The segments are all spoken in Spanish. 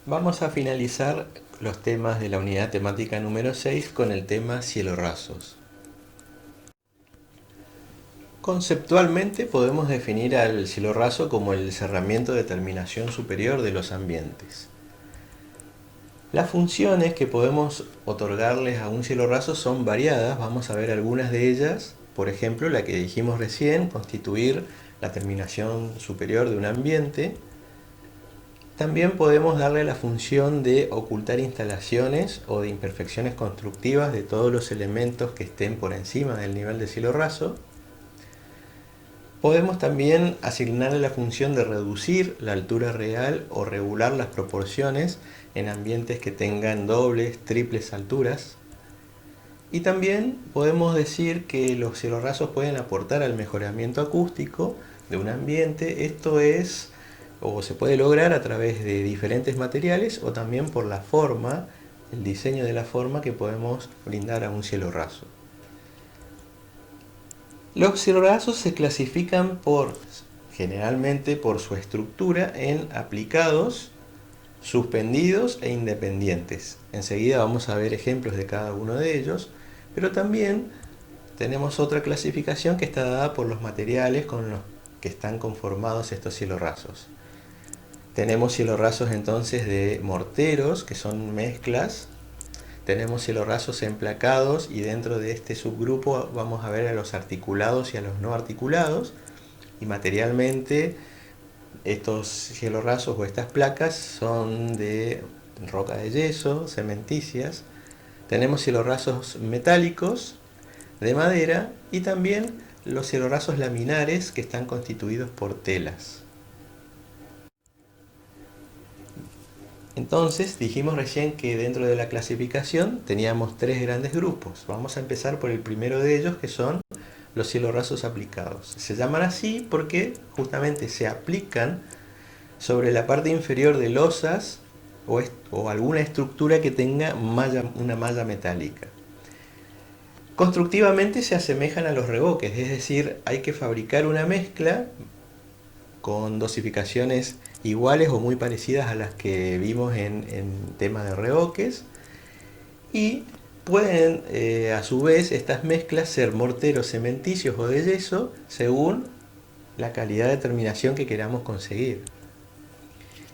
Vamos a finalizar los temas de la unidad temática número 6 con el tema cielorrasos. Conceptualmente podemos definir al cielorraso como el cerramiento de terminación superior de los ambientes. Las funciones que podemos otorgarles a un cielorraso son variadas, vamos a ver algunas de ellas. Por ejemplo, la que dijimos recién, constituir la terminación superior de un ambiente. También podemos darle la función de ocultar instalaciones o de imperfecciones constructivas de todos los elementos que estén por encima del nivel de cielo raso. Podemos también asignarle la función de reducir la altura real o regular las proporciones en ambientes que tengan dobles, triples alturas. Y también podemos decir que los cielorrasos pueden aportar al mejoramiento acústico de un ambiente. Esto es, o se puede lograr a través de diferentes materiales o también por la forma, el diseño de la forma que podemos brindar a un cielorraso. Los cielorrazos se clasifican generalmente por su estructura en aplicados, suspendidos e independientes. Enseguida vamos a ver ejemplos de cada uno de ellos, pero también tenemos otra clasificación que está dada por los materiales con los que están conformados estos cielorrazos. Tenemos cielorrazos entonces de morteros, que son mezclas. Tenemos cielorrazos emplacados y dentro de este subgrupo vamos a ver a los articulados y a los no articulados. Y materialmente estos cielorrazos o estas placas son de roca de yeso, cementicias. Tenemos cielorrazos metálicos, de madera, y también los cielorrazos laminares que están constituidos por telas. Entonces dijimos recién que dentro de la clasificación teníamos tres grandes grupos. Vamos a empezar por el primero de ellos, que son los cielorrazos aplicados. Se llaman así porque justamente se aplican sobre la parte inferior de losas o alguna estructura que tenga una malla metálica. Constructivamente se asemejan a los revoques, es decir, hay que fabricar una mezcla con dosificaciones iguales o muy parecidas a las que vimos en tema de revoques, y pueden a su vez estas mezclas ser morteros cementicios o de yeso según la calidad de terminación que queramos conseguir.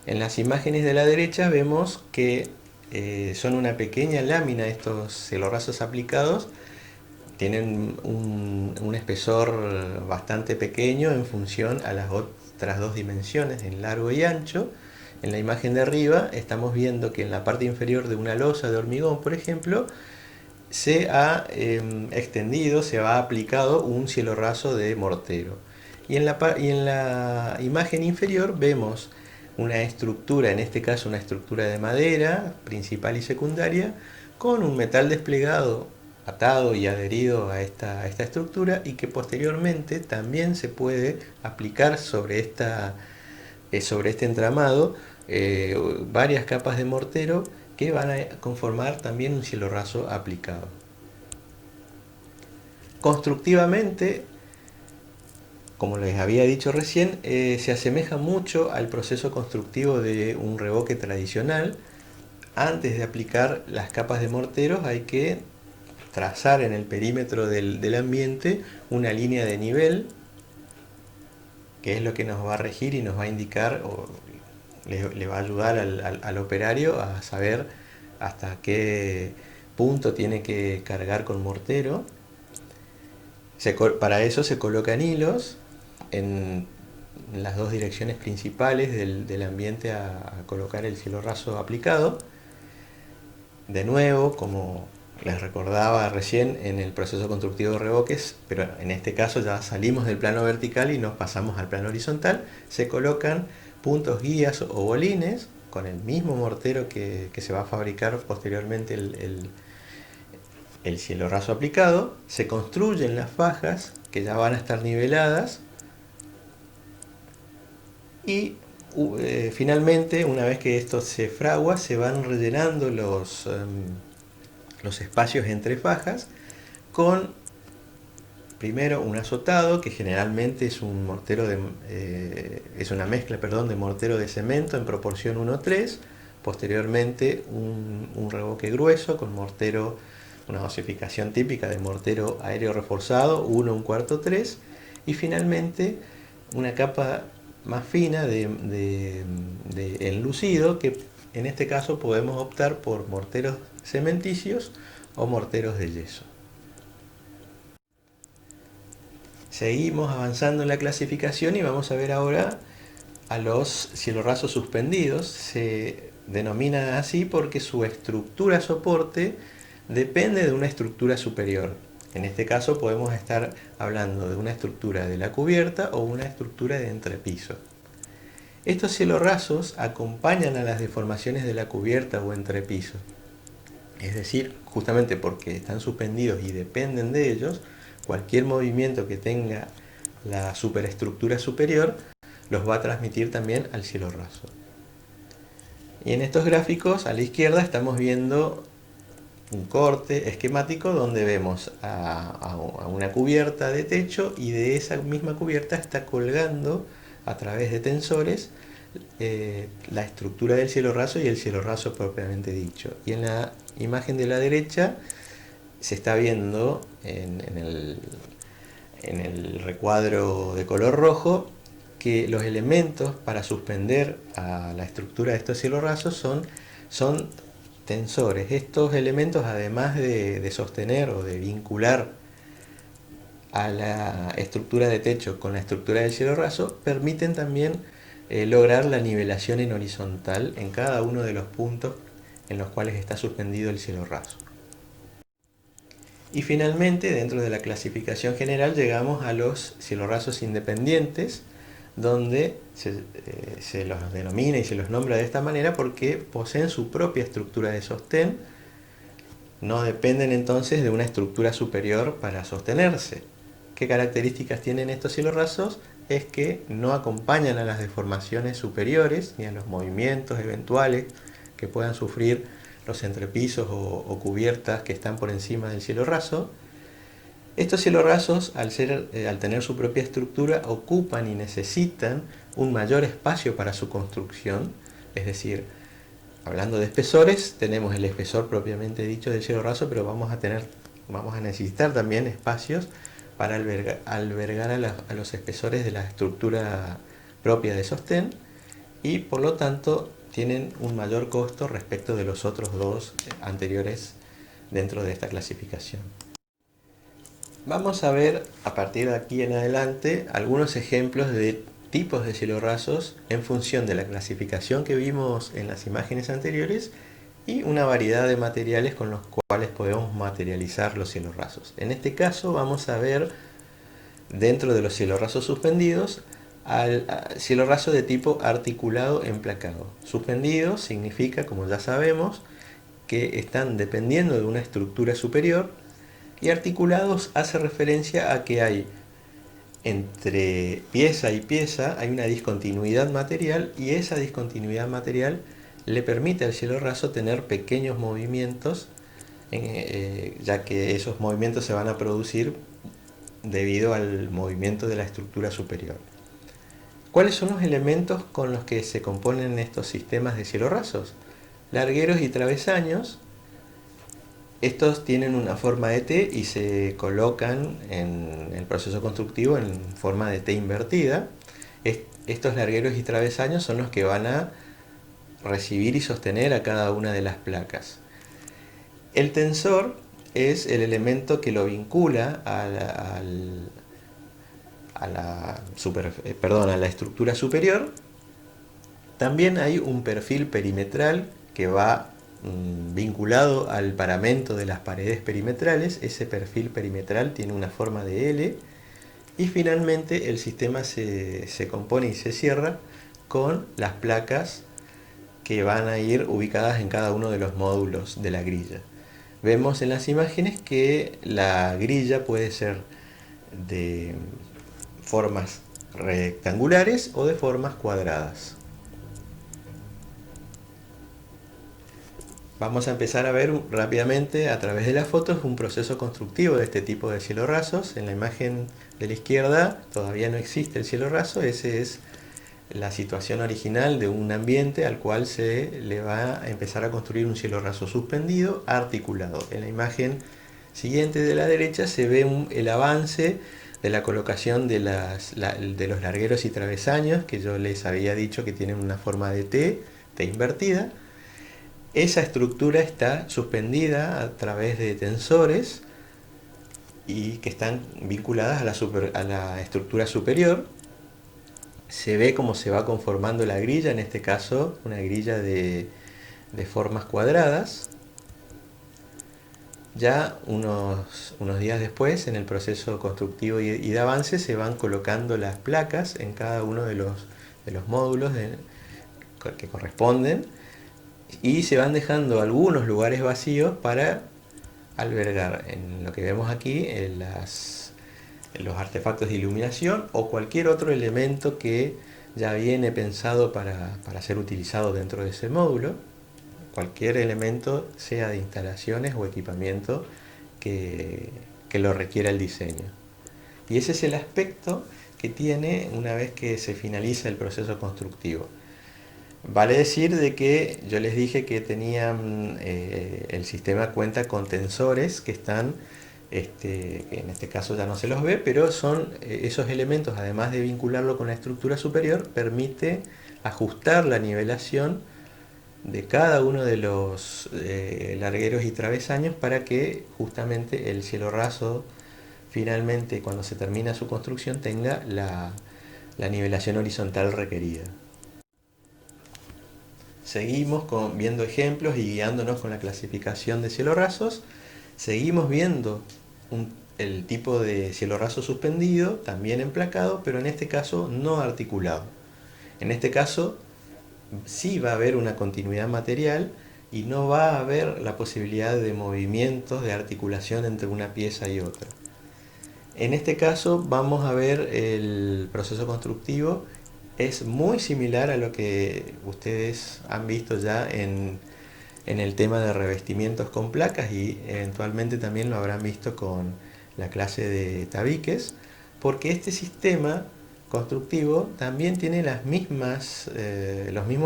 En las imágenes de la derecha vemos que son una pequeña lámina estos cielorrazos aplicados. Tienen un espesor bastante pequeño en función a las otras dos dimensiones, en largo y ancho. En la imagen de arriba estamos viendo que en la parte inferior de una losa de hormigón, por ejemplo, se ha extendido, se ha aplicado un cielorraso de mortero. Y en la imagen inferior vemos una estructura, en este caso una estructura de madera, principal y secundaria, con un metal desplegado atado y adherido a esta estructura, y que posteriormente también se puede aplicar sobre este entramado varias capas de mortero que van a conformar también un cielorraso aplicado. Constructivamente, como les había dicho recién, se asemeja mucho al proceso constructivo de un revoque tradicional. Antes de aplicar las capas de morteros hay que trazar en el perímetro del ambiente una línea de nivel, que es lo que nos va a regir y nos va a indicar, o le va a ayudar al operario a saber hasta qué punto tiene que cargar con mortero. Para eso se colocan hilos en las dos direcciones principales del ambiente a colocar el cielorraso aplicado. De nuevo, como les recordaba recién en el proceso constructivo de revoques, pero en este caso ya salimos del plano vertical y nos pasamos al plano horizontal, se colocan puntos guías o bolines con el mismo mortero que se va a fabricar posteriormente el cielorraso aplicado. Se construyen las fajas que ya van a estar niveladas y finalmente, una vez que esto se fragua, se van rellenando los espacios entre fajas con primero un azotado, que generalmente es un mortero es una mezcla, perdón, de mortero de cemento en proporción 1:3, posteriormente un revoque grueso con mortero, una dosificación típica de mortero aéreo reforzado, 1, 1/4, 3, y finalmente una capa más fina de enlucido, que en este caso podemos optar por morteros cementicios o morteros de yeso. Seguimos avanzando en la clasificación y vamos a ver ahora a los cielorrasos suspendidos. Se denomina así porque su estructura soporte depende de una estructura superior. En este caso podemos estar hablando de una estructura de la cubierta o una estructura de entrepiso. Estos cielorrasos acompañan a las deformaciones de la cubierta o entrepiso. Es decir, justamente porque están suspendidos y dependen de ellos, cualquier movimiento que tenga la superestructura superior los va a transmitir también al cielorraso. Y en estos gráficos a la izquierda estamos viendo un corte esquemático donde vemos a una cubierta de techo, y de esa misma cubierta está colgando a través de tensores la estructura del cielorraso y el cielorraso propiamente dicho. Y en la imagen de la derecha se está viendo en el recuadro de color rojo que los elementos para suspender a la estructura de estos cielorrasos son tensores. Estos elementos, además de sostener o de vincular a la estructura de techo con la estructura del cielorraso, permiten también lograr la nivelación en horizontal en cada uno de los puntos en los cuales está suspendido el cielorraso. Y finalmente, dentro de la clasificación general, llegamos a los cielorrasos independientes, donde se los denomina y se los nombra de esta manera porque poseen su propia estructura de sostén, no dependen entonces de una estructura superior para sostenerse. ¿Qué características tienen estos cielorrasos? Es que no acompañan a las deformaciones superiores ni a los movimientos eventuales que puedan sufrir los entrepisos o cubiertas que están por encima del cielorraso. Estos cielorrasos, al tener su propia estructura, ocupan y necesitan un mayor espacio para su construcción. Es decir, hablando de espesores, tenemos el espesor propiamente dicho del cielorraso, pero vamos a necesitar también espacios para albergar a los espesores de la estructura propia de sostén, y por lo tanto tienen un mayor costo respecto de los otros dos anteriores dentro de esta clasificación. Vamos a ver a partir de aquí en adelante algunos ejemplos de tipos de cielorrasos en función de la clasificación que vimos en las imágenes anteriores y una variedad de materiales con los cuales podemos materializar los cielorrasos. En este caso vamos a ver, dentro de los cielorrasos suspendidos, al cielorraso de tipo articulado emplacado. Suspendido significa, como ya sabemos, que están dependiendo de una estructura superior, y articulados hace referencia a que hay entre pieza y pieza hay una discontinuidad material, y esa discontinuidad material le permite al cielorraso tener pequeños movimientos, ya que esos movimientos se van a producir debido al movimiento de la estructura superior. ¿Cuáles son los elementos con los que se componen estos sistemas de cielorrasos? Largueros y travesaños. Estos tienen una forma de T y se colocan en el proceso constructivo en forma de T invertida. Estos largueros y travesaños son los que van a recibir y sostener a cada una de las placas. El tensor es el elemento que lo vincula a la estructura superior. También hay un perfil perimetral que va vinculado al paramento de las paredes perimetrales. Ese perfil perimetral tiene una forma de L, y finalmente el sistema se compone y se cierra con las placas que van a ir ubicadas en cada uno de los módulos de la grilla. Vemos en las imágenes que la grilla puede ser de formas rectangulares o de formas cuadradas. Vamos a empezar a ver rápidamente a través de las fotos un proceso constructivo de este tipo de cielorrasos. En la imagen de la izquierda todavía no existe el cielorraso, ese es la situación original de un ambiente al cual se le va a empezar a construir un cielo raso suspendido articulado. En la imagen siguiente de la derecha se ve el avance de la colocación de los largueros y travesaños, que yo les había dicho que tienen una forma de T invertida. Esa estructura está suspendida a través de tensores y que están vinculadas a la estructura superior. Se ve cómo se va conformando la grilla, en este caso una grilla de formas cuadradas. Ya unos días después, en el proceso constructivo y de avance, se van colocando las placas en cada uno de los módulos que corresponden, y se van dejando algunos lugares vacíos para albergar, en lo que vemos aquí, en los artefactos de iluminación o cualquier otro elemento que ya viene pensado para ser utilizado dentro de ese módulo. Cualquier elemento, sea de instalaciones o equipamiento que lo requiera el diseño. Y ese es el aspecto que tiene una vez que se finaliza el proceso constructivo. Vale decir de que yo les dije que tenían, el sistema cuenta con tensores que están, que en este caso ya no se los ve, pero son esos elementos, además de vincularlo con la estructura superior, permite ajustar la nivelación de cada uno de los largueros y travesaños para que justamente el cielo raso finalmente, cuando se termina su construcción, tenga la nivelación horizontal requerida. Seguimos viendo ejemplos y guiándonos con la clasificación de cielos rasos. Seguimos viendo el tipo de cielo raso suspendido, también emplacado, pero en este caso no articulado. En este caso sí va a haber una continuidad material y no va a haber la posibilidad de movimientos de articulación entre una pieza y otra. En este caso vamos a ver el proceso constructivo. Es muy similar a lo que ustedes han visto ya en el tema de revestimientos con placas, y eventualmente también lo habrán visto con la clase de tabiques, porque este sistema constructivo también tiene los mismos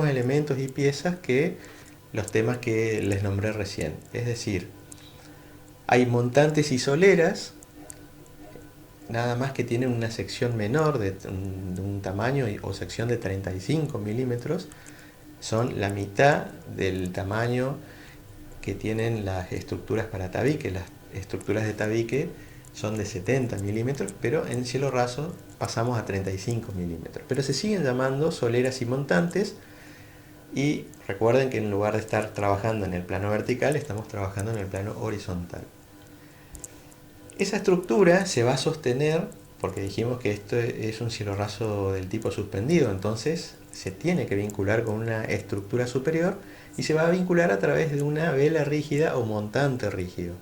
elementos y piezas que los temas que les nombré recién. Es decir, hay montantes y soleras, nada más que tienen una sección menor de un tamaño o sección de 35 milímetros. Son la mitad del tamaño que tienen las estructuras para tabique. Las estructuras de tabique son de 70 milímetros, pero en cielo raso pasamos a 35 milímetros. Pero se siguen llamando soleras y montantes, y recuerden que en lugar de estar trabajando en el plano vertical, estamos trabajando en el plano horizontal. Esa estructura se va a sostener, porque dijimos que esto es un cielo raso del tipo suspendido, entonces se tiene que vincular con una estructura superior, y se va a vincular a través de una vela rígida o montante rígido,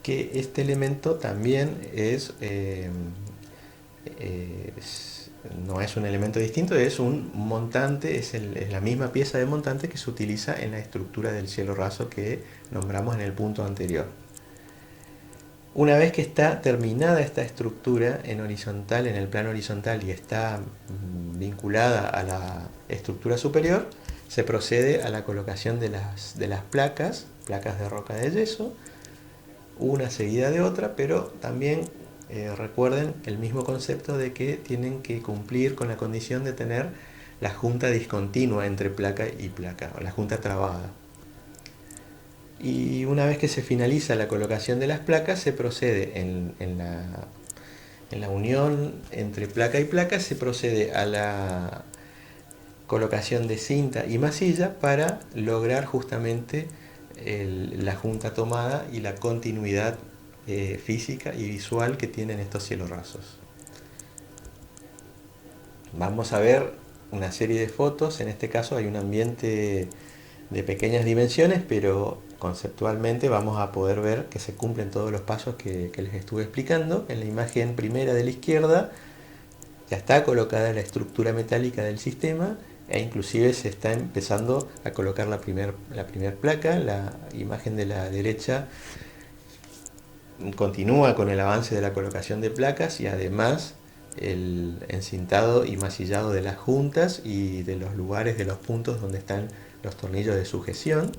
que este elemento también no es un elemento distinto, es un montante, es la misma pieza de montante que se utiliza en la estructura del cielo raso que nombramos en el punto anterior. Una vez que está terminada esta estructura en horizontal, en el plano horizontal, y está vinculada a la estructura superior, se procede a la colocación de las placas de roca de yeso, una seguida de otra, pero también recuerden el mismo concepto de que tienen que cumplir con la condición de tener la junta discontinua entre placa y placa, o la junta trabada. Y una vez que se finaliza la colocación de las placas, se procede en la unión entre placa y placa, se procede a la colocación de cinta y masilla para lograr justamente la junta tomada y la continuidad física y visual que tienen estos cielos rasos. Vamos a ver una serie de fotos. En este caso hay un ambiente de pequeñas dimensiones, pero conceptualmente vamos a poder ver que se cumplen todos los pasos que les estuve explicando. En la imagen primera de la izquierda ya está colocada la estructura metálica del sistema, e inclusive se está empezando a colocar la primer placa. La imagen de la derecha continúa con el avance de la colocación de placas, y además el encintado y masillado de las juntas y de los lugares, de los puntos donde están los tornillos de sujeción.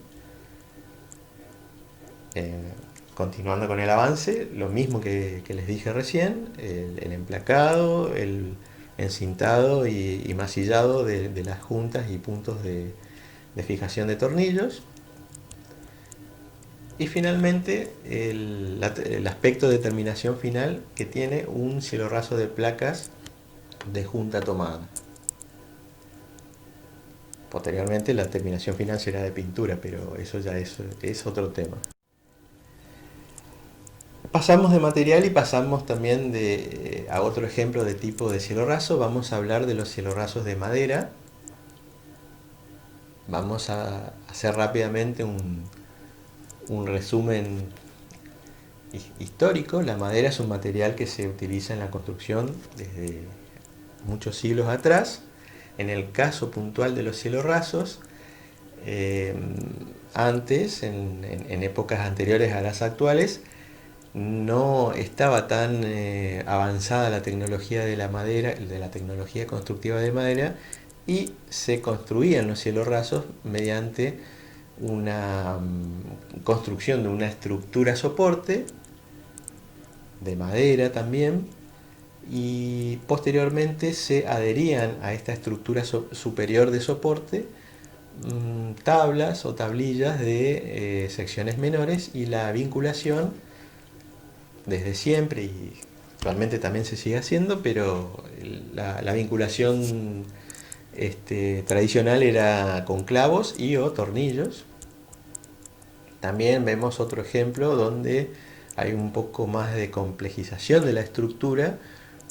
Eh, Continuando con el avance, lo mismo que les dije recién, el emplacado, el encintado y masillado de las juntas y puntos de fijación de tornillos. Y finalmente el aspecto de terminación final, que tiene un cielo raso de placas de junta tomada. Posteriormente la terminación final será de pintura, pero eso ya es otro tema. Pasamos de material y pasamos también a otro ejemplo de tipo de cielo raso. Vamos a hablar de los cielo rasos de madera. Vamos a hacer rápidamente un resumen histórico. La madera es un material que se utiliza en la construcción desde muchos siglos atrás. En el caso puntual de los cielos rasos, antes, en épocas anteriores a las actuales, no estaba tan avanzada la tecnología de la madera, de la tecnología constructiva de madera, y se construían los cielos rasos mediante una construcción de una estructura soporte de madera también, y posteriormente se adherían a esta estructura superior de soporte tablas o tablillas de secciones menores, y la vinculación desde siempre y actualmente también se sigue haciendo, pero la vinculación tradicional era con clavos y o tornillos. También vemos otro ejemplo donde hay un poco más de complejización de la estructura,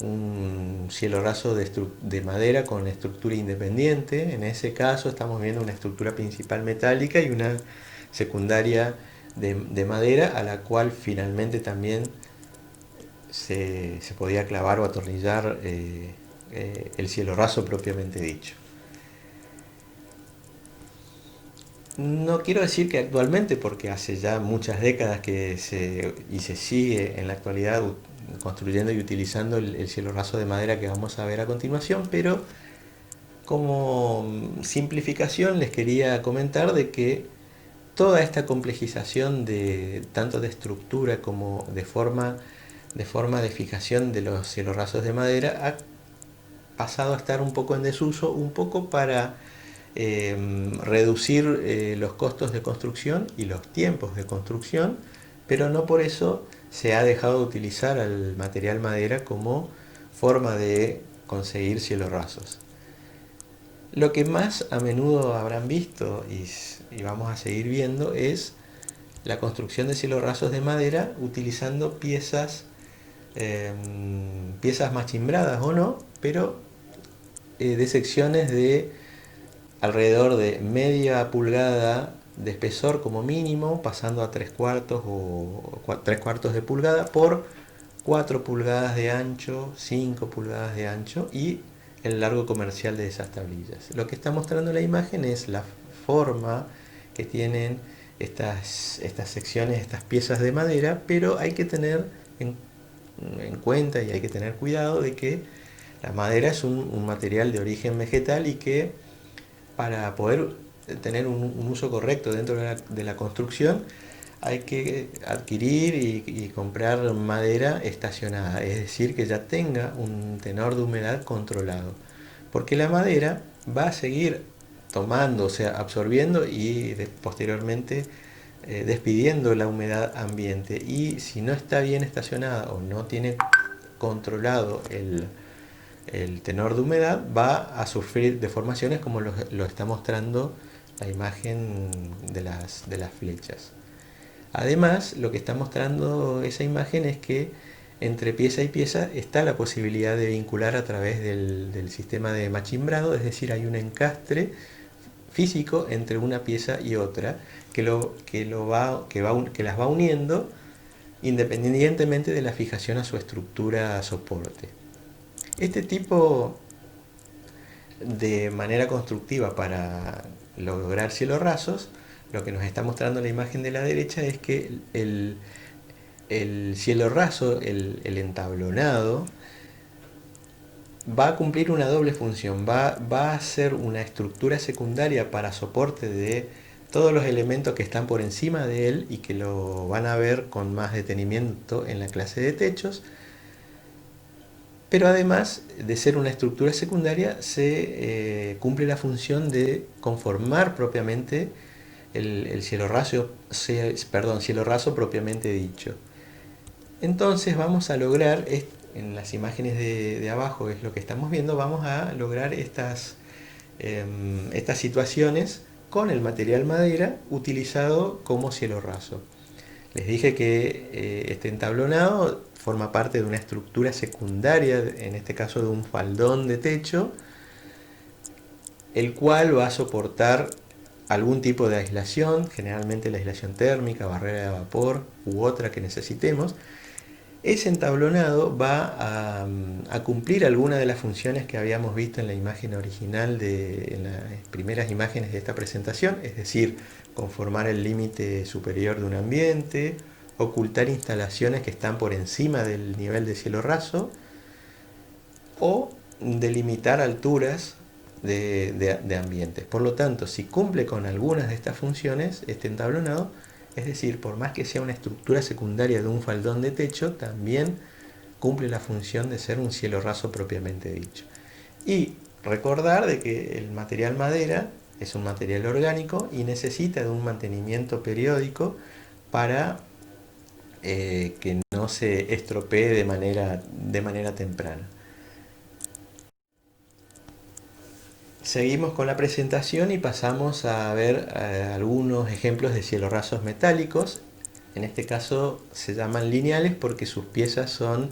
un cielo raso de madera con estructura independiente. En ese caso estamos viendo una estructura principal metálica y una secundaria de madera, a la cual finalmente también se podía clavar o atornillar el cielo raso propiamente dicho. No quiero decir que actualmente, porque hace ya muchas décadas que se sigue en la actualidad construyendo y utilizando el cielo raso de madera que vamos a ver a continuación, pero como simplificación les quería comentar de que toda esta complejización tanto de estructura como de fijación de los cielos rasos de madera ha pasado a estar un poco en desuso, un poco para reducir los costos de construcción y los tiempos de construcción, pero no por eso se ha dejado de utilizar al material madera como forma de conseguir cielos rasos. Lo que más a menudo habrán visto y vamos a seguir viendo es la construcción de cielos rasos de madera utilizando piezas machimbradas o no, pero de secciones de alrededor de media pulgada de espesor como mínimo, pasando a 3/4 o 3/4 de pulgada por 4 pulgadas de ancho, 5 pulgadas de ancho, y el largo comercial de esas tablillas. Lo que está mostrando la imagen es la forma que tienen estas secciones, estas piezas de madera, pero hay que tener en cuenta y hay que tener cuidado de que la madera es un material de origen vegetal y que para poder tener un uso correcto dentro de la construcción hay que adquirir y comprar madera estacionada, es decir, que ya tenga un tenor de humedad controlado, porque la madera va a seguir tomando, o sea, absorbiendo y posteriormente despidiendo la humedad ambiente, y si no está bien estacionada o no tiene controlado el tenor de humedad, va a sufrir deformaciones como lo está mostrando la imagen de las flechas. Además, lo que está mostrando esa imagen es que entre pieza y pieza está la posibilidad de vincular a través del sistema de machimbrado, es decir, hay un encastre físico entre una pieza y otra que las va uniendo independientemente de la fijación a su estructura soporte. Este tipo de manera constructiva para lograr cielos rasos, lo que nos está mostrando la imagen de la derecha es que el cielo raso, el entablonado, va a cumplir una doble función, va a ser una estructura secundaria para soporte de todos los elementos que están por encima de él y que lo van a ver con más detenimiento en la clase de techos, pero además de ser una estructura secundaria se cumple la función de conformar propiamente el cielo raso, cielo raso propiamente dicho. Entonces vamos a lograr, en las imágenes de abajo es lo que estamos viendo, vamos a lograr estas situaciones con el material madera utilizado como cielo raso. Les dije que este entablonado forma parte de una estructura secundaria, en este caso de un faldón de techo, el cual va a soportar algún tipo de aislación, generalmente la aislación térmica, barrera de vapor u otra que necesitemos. Ese entablonado va a cumplir alguna de las funciones que habíamos visto en la imagen original, en las primeras imágenes de esta presentación, es decir, conformar el límite superior de un ambiente, ocultar instalaciones que están por encima del nivel de cielo raso o delimitar alturas de ambientes. Por lo tanto, si cumple con algunas de estas funciones, este entablonado, es decir, por más que sea una estructura secundaria de un faldón de techo, también cumple la función de ser un cielo raso propiamente dicho. Y recordar de que el material madera es un material orgánico y necesita de un mantenimiento periódico para que no se estropee de manera temprana. Seguimos con la presentación y pasamos a ver algunos ejemplos de cielo rasos metálicos. En este caso se llaman lineales porque sus piezas son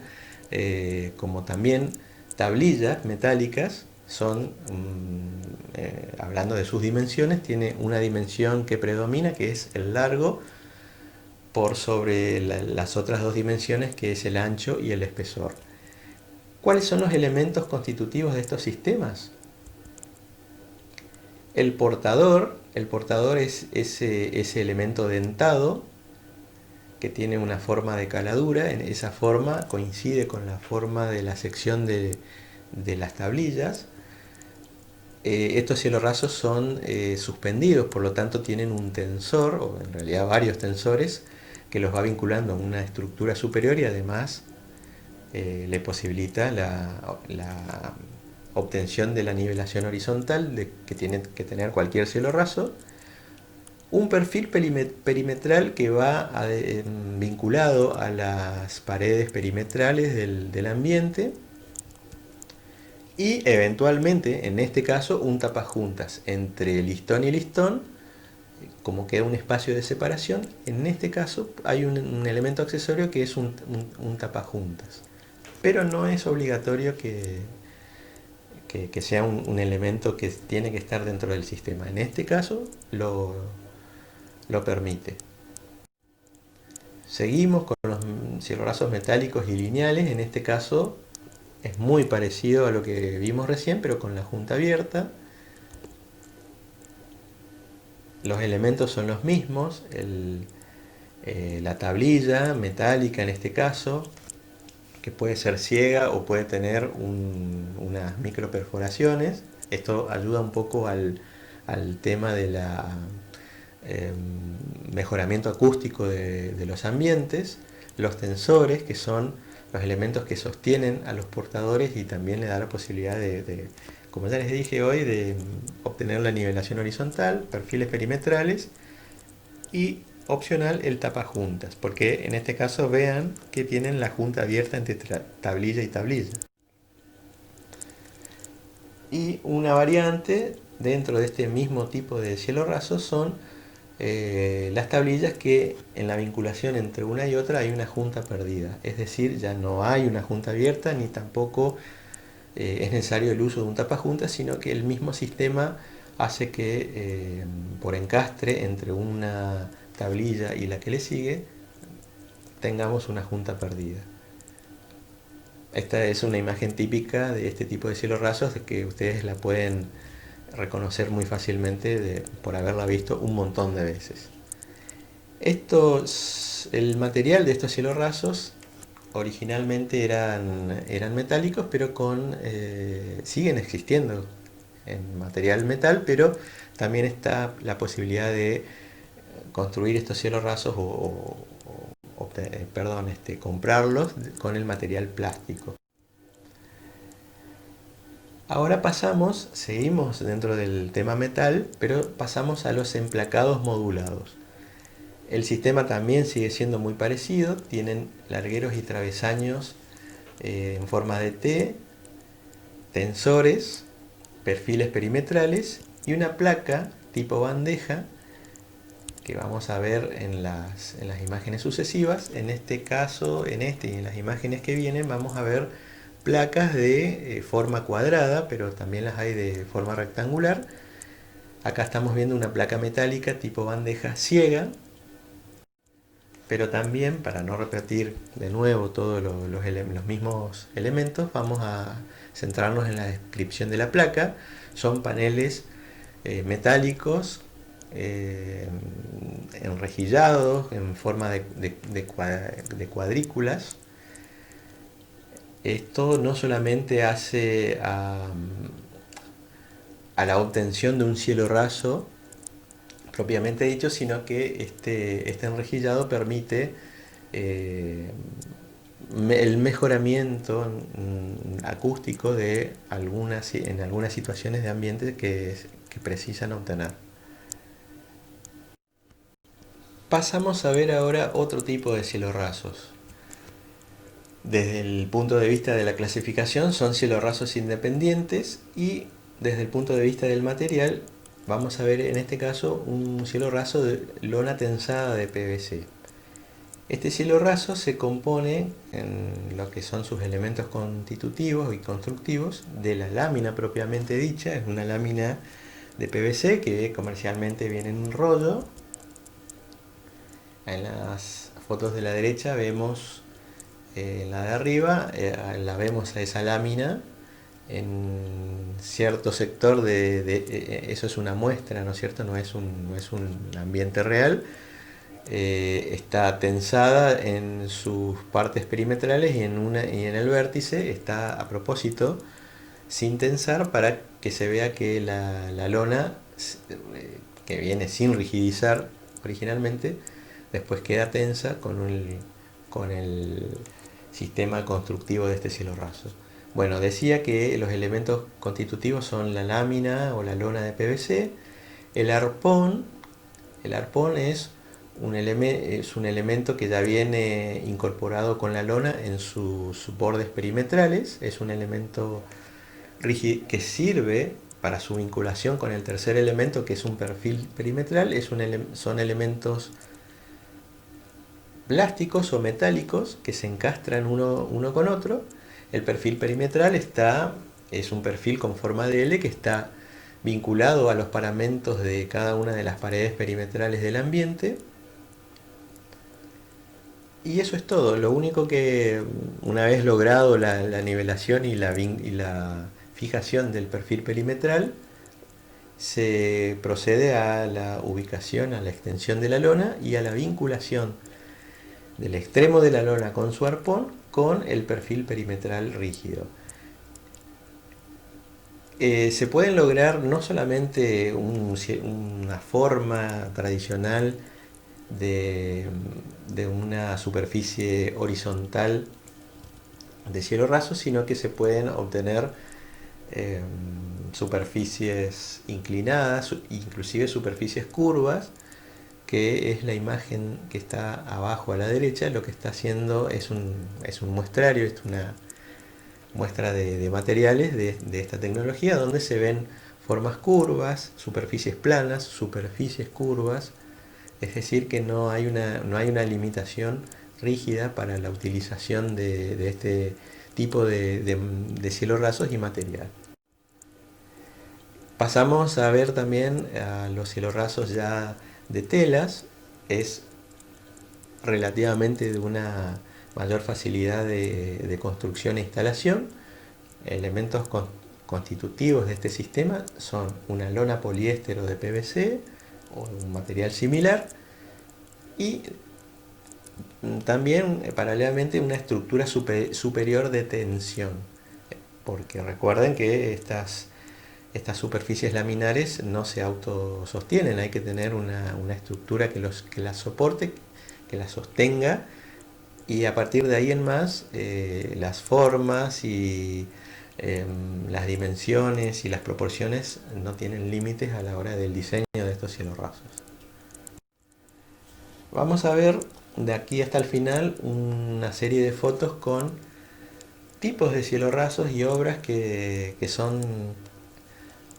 como también tablillas metálicas. Son, hablando de sus dimensiones, tiene una dimensión que predomina, que es el largo, por sobre las otras dos dimensiones, que es el ancho y el espesor. ¿Cuáles son los elementos constitutivos de estos sistemas? El portador es ese elemento dentado que tiene una forma de caladura. En esa forma coincide con la forma de la sección de las tablillas. Estos cielos rasos son suspendidos, por lo tanto tienen un tensor, o en realidad varios tensores, que los va vinculando a una estructura superior y además le posibilita la obtención de la nivelación horizontal que tiene que tener cualquier cielo raso. Un perfil perimetral que va vinculado a las paredes perimetrales del ambiente. Y eventualmente, en este caso, un tapajuntas entre listón y listón, como queda un espacio de separación. En este caso hay un elemento accesorio que es un tapajuntas. Pero no es obligatorio que sea un elemento que tiene que estar dentro del sistema. En este caso lo permite. Seguimos con los cielo rasos metálicos y lineales. En este caso es muy parecido a lo que vimos recién, pero con la junta abierta. Los elementos son los mismos. La tablilla metálica en este caso, que puede ser ciega o puede tener unas micro perforaciones. Esto ayuda un poco al tema de la mejoramiento acústico de los ambientes. Los tensores, que son los elementos que sostienen a los portadores y también le da la posibilidad como ya les dije hoy, de obtener la nivelación horizontal, perfiles perimetrales y opcional el tapajuntas, porque en este caso vean que tienen la junta abierta entre tablilla y tablilla. Y una variante dentro de este mismo tipo de cielo raso son las tablillas que en la vinculación entre una y otra hay una junta perdida, es decir, ya no hay una junta abierta ni tampoco es necesario el uso de un tapajuntas, sino que el mismo sistema hace que por encastre entre una tablilla y la que le sigue tengamos una junta perdida. Esta es una imagen típica de este tipo de cielos rasos, de que ustedes la pueden reconocer muy fácilmente por haberla visto un montón de veces. El material de estos cielos rasos originalmente eran metálicos, pero siguen existiendo en material metal, pero también está la posibilidad de construir estos cielos rasos perdón, comprarlos con el material plástico. Ahora seguimos dentro del tema metal, pero pasamos a los emplacados modulados. El sistema también sigue siendo muy parecido, tienen largueros y travesaños en forma de T, tensores, perfiles perimetrales y una placa tipo bandeja que vamos a ver en las imágenes sucesivas. En este caso, y en las imágenes que vienen, vamos a ver placas de forma cuadrada, pero también las hay de forma rectangular. Acá estamos viendo una placa metálica tipo bandeja ciega, pero también, para no repetir de nuevo todos los mismos elementos, vamos a centrarnos en la descripción de la placa. Son paneles metálicos enrejillados en forma de cuadrículas. Esto no solamente hace a la obtención de un cielo raso propiamente dicho, sino que este enrejillado permite el mejoramiento acústico en algunas situaciones de ambiente que precisan obtener. Pasamos a ver ahora otro tipo de cielos rasos. Desde el punto de vista de la clasificación son cielos rasos independientes, y desde el punto de vista del material vamos a ver en este caso un cielo raso de lona tensada de PVC. Este cielo raso se compone en lo que son sus elementos constitutivos y constructivos de la lámina propiamente dicha. Es una lámina de PVC que comercialmente viene en un rollo. En las fotos de la derecha vemos, en la de arriba, la vemos a esa lámina en cierto sector eso es una muestra, ¿no es cierto? No es un ambiente real. Está tensada en sus partes perimetrales y en el vértice está a propósito sin tensar para que se vea que la lona, que viene sin rigidizar originalmente, después queda tensa con el sistema constructivo de este cielo raso. Bueno, decía que los elementos constitutivos son la lámina o la lona de PVC, el arpón. El arpón es un elemento que ya viene incorporado con la lona en sus bordes perimetrales. Es un elemento rígido que sirve para su vinculación con el tercer elemento, que es un perfil perimetral. Son elementos plásticos o metálicos que se encastran uno con otro. El perfil perimetral es un perfil con forma de L que está vinculado a los paramentos de cada una de las paredes perimetrales del ambiente. Y eso es todo. Lo único que, una vez logrado la nivelación y la fijación del perfil perimetral, se procede a la ubicación, a la extensión de la lona y a la vinculación del extremo de la lona con su arpón con el perfil perimetral rígido. Se pueden lograr no solamente una forma tradicional de una superficie horizontal de cielo raso, sino que se pueden obtener superficies inclinadas, inclusive superficies curvas, que es la imagen que está abajo a la derecha. Lo que está haciendo es un muestrario, es una muestra de materiales de esta tecnología, donde se ven formas curvas, superficies planas, superficies curvas. Es decir, que no hay una limitación rígida para la utilización de este tipo de cielos rasos y material. Pasamos a ver también a los cielos rasos ya de telas. Es relativamente de una mayor facilidad de construcción e instalación. Elementos constitutivos de este sistema son una lona poliéster o de PVC o un material similar, y también paralelamente una estructura superior de tensión, porque recuerden que estas superficies laminares no se autosostienen, hay que tener una estructura que las soporte, que las sostenga, y a partir de ahí en más las formas y las dimensiones y las proporciones no tienen límites a la hora del diseño de estos cielos rasos. Vamos a ver de aquí hasta el final una serie de fotos con tipos de cielos rasos y obras que son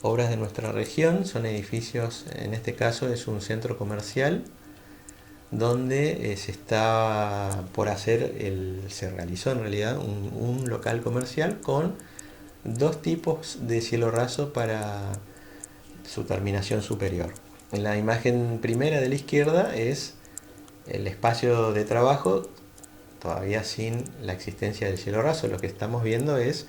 obras de nuestra región, son edificios, en este caso es un centro comercial donde se está por hacer, se realizó en realidad un local comercial con dos tipos de cielo raso para su terminación superior. En la imagen primera de la izquierda es el espacio de trabajo todavía sin la existencia del cielo raso. Lo que estamos viendo es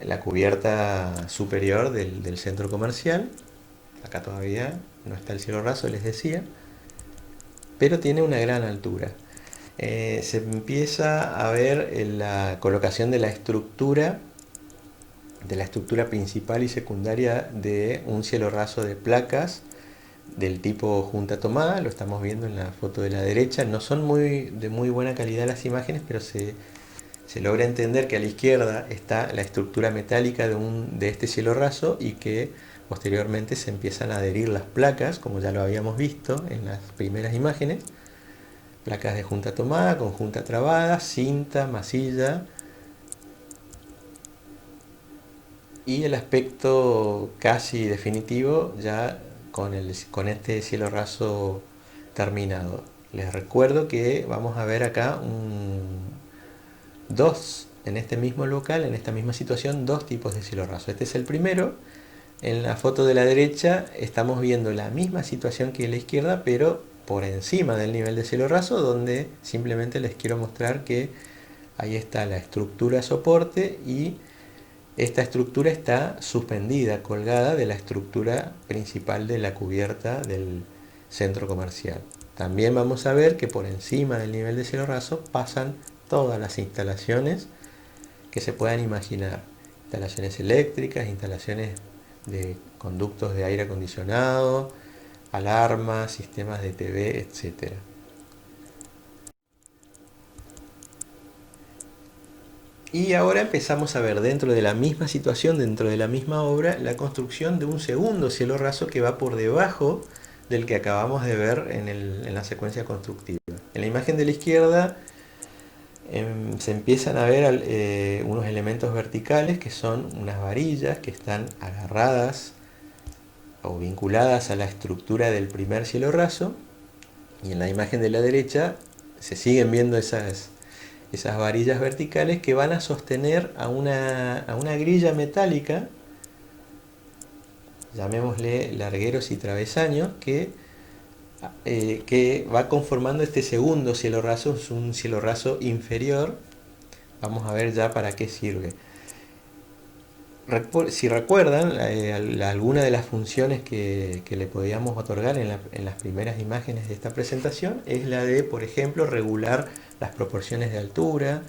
la cubierta superior del centro comercial. Acá todavía no está el cielo raso, les decía, pero tiene una gran altura. Se empieza a ver en la colocación de la estructura principal y secundaria de un cielo raso de placas del tipo junta tomada. Lo estamos viendo en la foto de la derecha. No son de muy buena calidad las imágenes, pero se logra entender que a la izquierda está la estructura metálica de este cielo raso y que posteriormente se empiezan a adherir las placas, como ya lo habíamos visto en las primeras imágenes. Placas de junta tomada, con junta trabada, cinta, masilla, y el aspecto casi definitivo ya con este cielo raso terminado. Les recuerdo que vamos a ver acá en este mismo local, en esta misma situación, dos tipos de cielo raso. Este es el primero. En la foto de la derecha estamos viendo la misma situación que en la izquierda, pero por encima del nivel de cielo raso, donde simplemente les quiero mostrar que ahí está la estructura soporte y esta estructura está suspendida, colgada de la estructura principal de la cubierta del centro comercial. También vamos a ver que por encima del nivel de cielo raso pasan todas las instalaciones que se puedan imaginar. Instalaciones eléctricas, instalaciones de conductos de aire acondicionado, alarmas, sistemas de TV, etcétera. Y ahora empezamos a ver dentro de la misma situación, dentro de la misma obra, la construcción de un segundo cielo raso que va por debajo del que acabamos de ver en la secuencia constructiva. En la imagen de la izquierda se empiezan a ver unos elementos verticales que son unas varillas que están agarradas o vinculadas a la estructura del primer cielo raso, y en la imagen de la derecha se siguen viendo esas varillas verticales que van a sostener a una grilla metálica, llamémosle largueros y travesaños, que va conformando este segundo cielo raso. Es un cielo raso inferior. Vamos a ver ya para qué sirve. Si recuerdan, alguna de las funciones que le podíamos otorgar en las primeras imágenes de esta presentación es la de, por ejemplo, regular las proporciones de altura,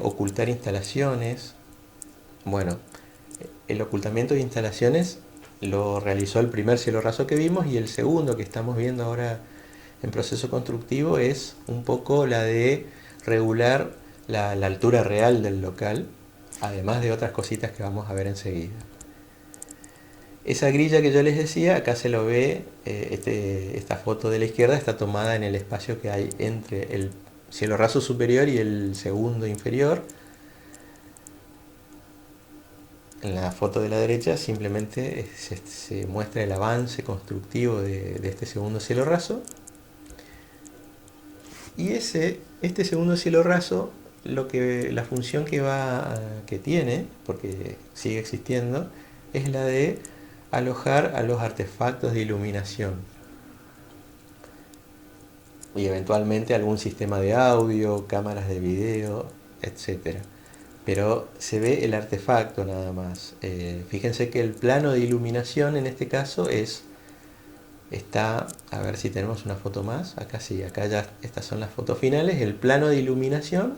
ocultar instalaciones. Bueno, el ocultamiento de instalaciones lo realizó el primer cielo raso que vimos, y el segundo que estamos viendo ahora en proceso constructivo es un poco la de regular la altura real del local, además de otras cositas que vamos a ver enseguida. Esa grilla que yo les decía, acá se lo ve, esta foto de la izquierda está tomada en el espacio que hay entre el cielo raso superior y el segundo inferior. En la foto de la derecha simplemente se muestra el avance constructivo de este segundo cielo raso. Y este segundo cielo raso, la función que tiene, porque sigue existiendo, es la de alojar a los artefactos de iluminación y eventualmente algún sistema de audio, cámaras de video, etcétera. Pero se ve el artefacto nada más. Fíjense que el plano de iluminación en este caso es está, a ver si tenemos una foto más, acá sí, acá ya estas son las fotos finales. El plano de iluminación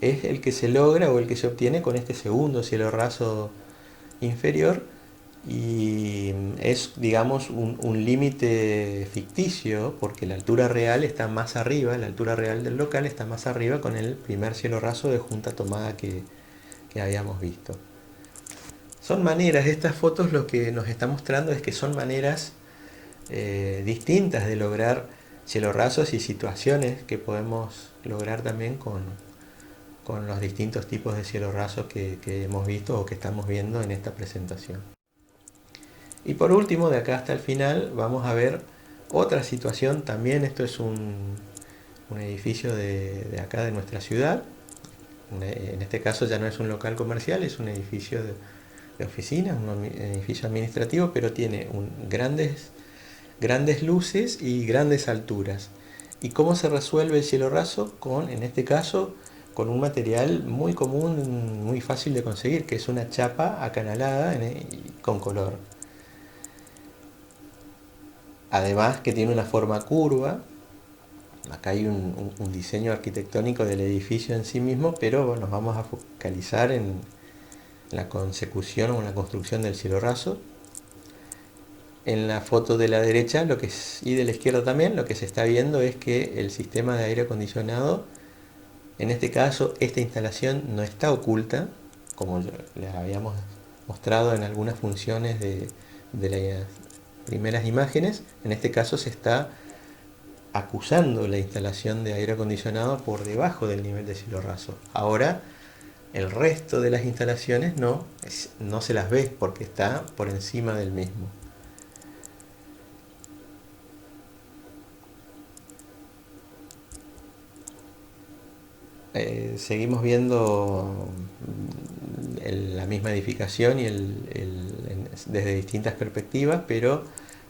es el que se logra o el que se obtiene con este segundo cielo raso inferior, y es, digamos, un límite ficticio porque la altura real está más arriba, la altura real del local está más arriba con el primer cielo raso de junta tomada que habíamos visto. Son maneras, estas fotos lo que nos está mostrando es que son maneras distintas de lograr cielos rasos y situaciones que podemos lograr también con los distintos tipos de cielos rasos que hemos visto o que estamos viendo en esta presentación. Y por último, de acá hasta el final, vamos a ver otra situación. También esto es un edificio de acá de nuestra ciudad. En este caso ya no es un local comercial, es un edificio de oficinas, un edificio administrativo, pero tiene grandes luces y grandes alturas. ¿Y cómo se resuelve el cielo raso? En este caso, con un material muy común, muy fácil de conseguir, que es una chapa acanalada con color. Además que tiene una forma curva. Acá hay un diseño arquitectónico del edificio en sí mismo, pero nos vamos a focalizar en la consecución o en la construcción del cielo raso. En la foto de la derecha y de la izquierda también, lo que se está viendo es que el sistema de aire acondicionado, en este caso esta instalación no está oculta, como les habíamos mostrado en algunas funciones de las primeras imágenes. En este caso se está acusando la instalación de aire acondicionado por debajo del nivel de cielo raso. Ahora el resto de las instalaciones no se las ve porque está por encima del mismo. Seguimos viendo la misma edificación desde distintas perspectivas, pero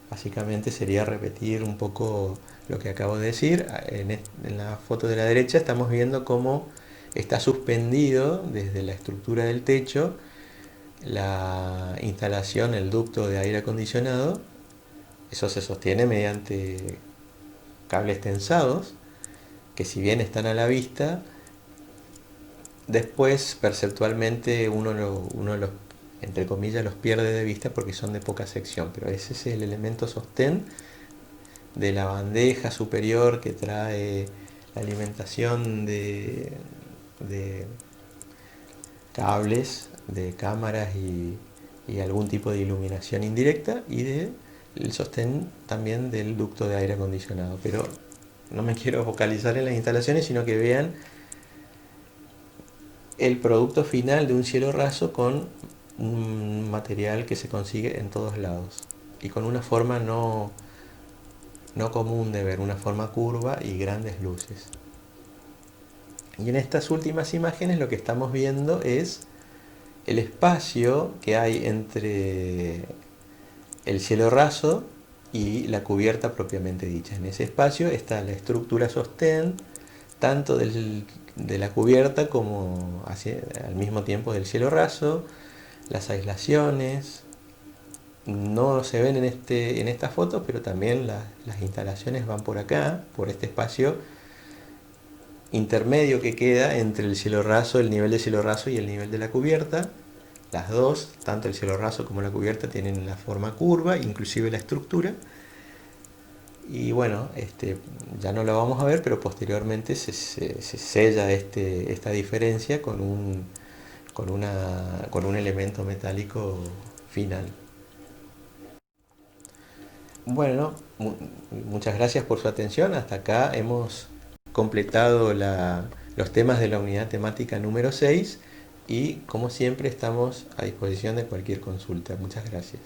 básicamente sería repetir un poco lo que acabo de decir. En la foto de la derecha estamos viendo cómo está suspendido desde la estructura del techo la instalación, el ducto de aire acondicionado. Eso se sostiene mediante cables tensados, que si bien están a la vista, después perceptualmente uno los, entre comillas, los pierde de vista porque son de poca sección, pero ese es el elemento sostén de la bandeja superior que trae la alimentación de cables, de cámaras y algún tipo de iluminación indirecta, y el sostén también del ducto de aire acondicionado. Pero no me quiero focalizar en las instalaciones, sino que vean el producto final de un cielo raso con un material que se consigue en todos lados y con una forma no común de ver, una forma curva y grandes luces. Y en estas últimas imágenes lo que estamos viendo es el espacio que hay entre el cielo raso y la cubierta propiamente dicha. En ese espacio está la estructura sostén, tanto de la cubierta como al mismo tiempo del cielo raso, las aislaciones. No se ven en esta foto, pero también las instalaciones van por acá, por este espacio intermedio que queda entre el cielo raso, el nivel de cielo raso y el nivel de la cubierta. Las dos, tanto el cielo raso como la cubierta, tienen la forma curva, inclusive la estructura. Y bueno, ya no lo vamos a ver, pero posteriormente se sella esta diferencia con un elemento metálico final. Bueno, muchas gracias por su atención. Hasta acá hemos completado los temas de la unidad temática número 6 y como siempre estamos a disposición de cualquier consulta. Muchas gracias.